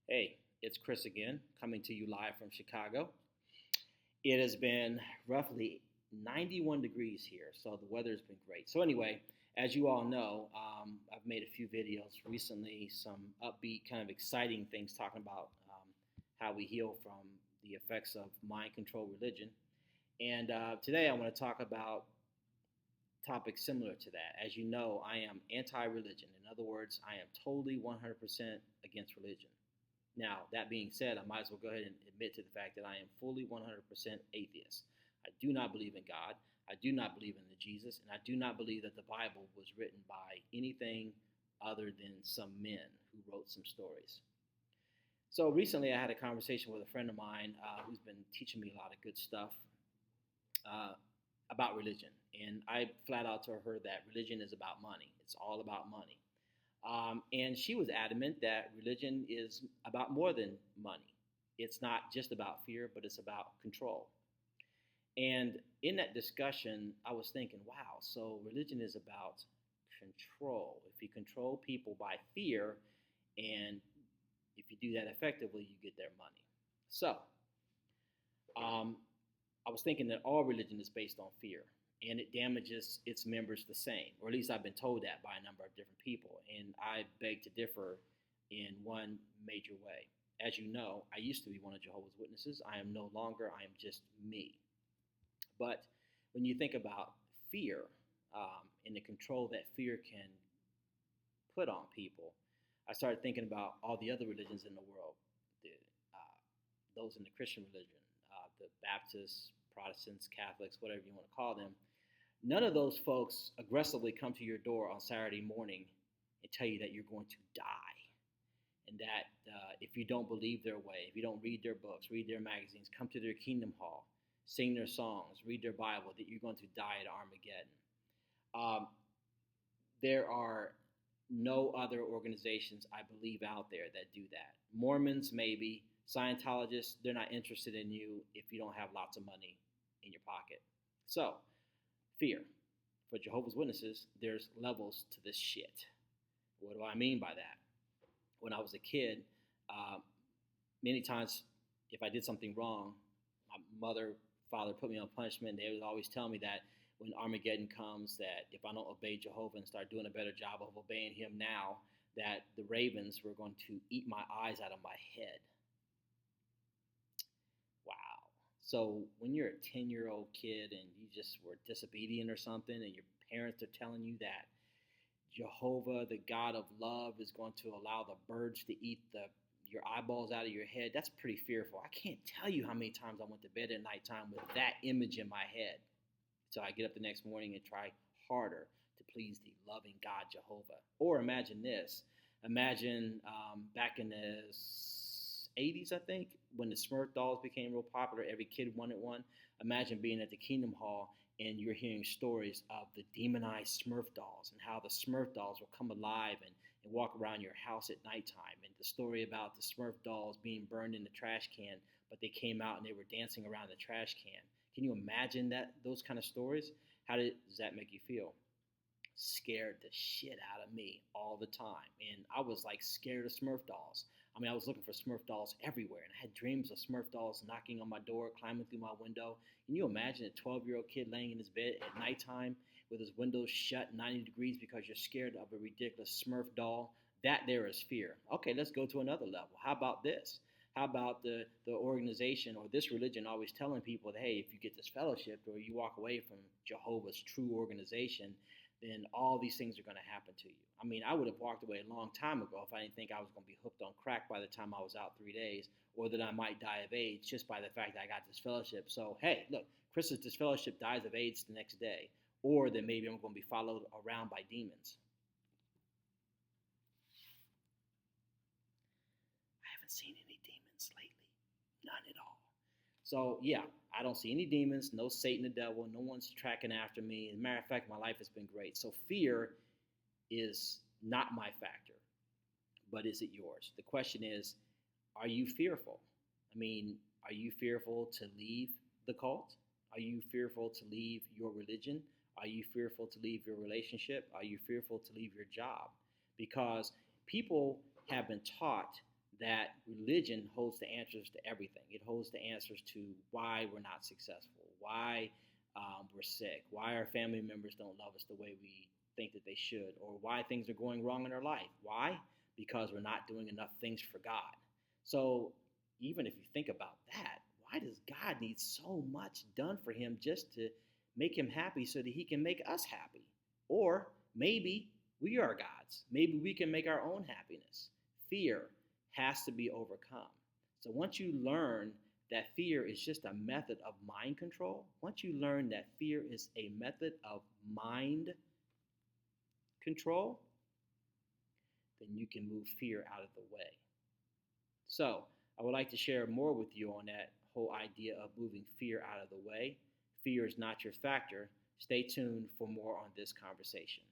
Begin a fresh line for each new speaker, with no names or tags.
Hey, it's Chris again, coming to you live from Chicago. It has been roughly 91 degrees here, so the weather's been great. So, anyway, as you all know, I've made a few videos recently, some upbeat, kind of exciting things talking about how we heal from the effects of mind control religion. And today I want to talk about topics similar to that. As you know, I am anti religion. In other words, I am totally 100% against religion. Now, that being said, I might as well go ahead and admit to the fact that I am fully 100% atheist. I do not believe in God. I do not believe in the Jesus, and I do not believe that the Bible was written by anything other than some men who wrote some stories. So recently, I had a conversation with a friend of mine who's been teaching me a lot of good stuff uh, about religion, and I flat out told her that religion is about money. It's all about money. And she was adamant that religion is about more than money. It's not just about fear, but it's about control. And in that discussion, I was thinking, wow, so religion is about control. If you control people by fear, and if you do that effectively, you get their money. So um, I was thinking that all religion is based on fear and it damages its members the same, or at least I've been told that by a number of different people. And I beg to differ in one major way. As you know, I used to be one of Jehovah's Witnesses. I am no longer, I am just me. But when you think about fear and the control that fear can put on people, I started thinking about all the other religions in the world, the, those in the Christian religion, the Baptists, Protestants, Catholics, whatever you want to call them. None of those folks aggressively come to your door on Saturday morning and tell you that you're going to die. And that if you don't believe their way, if you don't read their books, read their magazines, come to their Kingdom Hall, sing their songs, read their Bible, that you're going to die at Armageddon. There are no other organizations, I believe, out there that do that. Mormons, maybe. Scientologists, they're not interested in you if you don't have lots of money in your pocket. So, fear. For Jehovah's Witnesses, there's levels to this shit. What do I mean by that? When I was a kid, uh, many times if I did something wrong, my mother, father put me on punishment. They would always tell me that when Armageddon comes, that if I don't obey Jehovah and start doing a better job of obeying him now, that the ravens were going to eat my eyes out of my head. Wow. So when you're a 10-year-old kid and you just were disobedient or something, and your parents are telling you that Jehovah, the God of love, is going to allow the birds to eat your eyeballs out of your head, that's pretty fearful. I can't tell you how many times I went to bed at nighttime with that image in my head. So I get up the next morning and try harder to please the loving God Jehovah. Or imagine this. Imagine back in the 80s, I think, when the Smurf dolls became real popular, every kid wanted one. Imagine being at the Kingdom Hall and you're hearing stories of the demonized Smurf dolls and how the Smurf dolls will come alive and walk around your house at nighttime. And the story about the Smurf dolls being burned in the trash can, but they came out and they were dancing around the trash can. Can you imagine those kind of stories? Does that make you feel? Scared the shit out of me all the time. And I was like scared of Smurf dolls. I mean, I was looking for Smurf dolls everywhere, and I had dreams of Smurf dolls knocking on my door, climbing through my window. Can you imagine a 12-year-old kid laying in his bed at nighttime with his windows shut 90 degrees because you're scared of a ridiculous Smurf doll? That there is fear. Okay, let's go to another level. How about this? How about the organization or this religion always telling people that, hey, if you get this fellowship or you walk away from Jehovah's true organization, then all these things are going to happen to you. I mean, I would have walked away a long time ago if I didn't think I was going to be hooked on crack by the time I was out 3 days, or that I might die of AIDS just by the fact that I got this fellowship. So, hey, look, Chris's disfellowship dies of AIDS the next day, or that maybe I'm going to be followed around by demons. I haven't seen any demons lately. None at all. So, yeah, I don't see any demons, no Satan the devil, no one's tracking after me. As a matter of fact, my life has been great. So, fear is not my factor, but is it yours? The question is, are you fearful? I mean, are you fearful to leave the cult? Are you fearful to leave your religion? Are you fearful to leave your relationship? Are you fearful to leave your job? Because people have been taught that religion holds the answers to everything. It holds the answers to why we're not successful, why we're sick, why our family members don't love us the way we think that they should, or why things are going wrong in our life. Why? Because we're not doing enough things for God. So even if you think about that, why does God need so much done for him just to make him happy so that he can make us happy? Or maybe we are gods. Maybe we can make our own happiness. Fear has to be overcome. So once you learn that fear is just a method of mind control, once you learn that fear is a method of mind control, then you can move fear out of the way. So I would like to share more with you on that whole idea of moving fear out of the way. Fear is not your factor. Stay tuned for more on this conversation.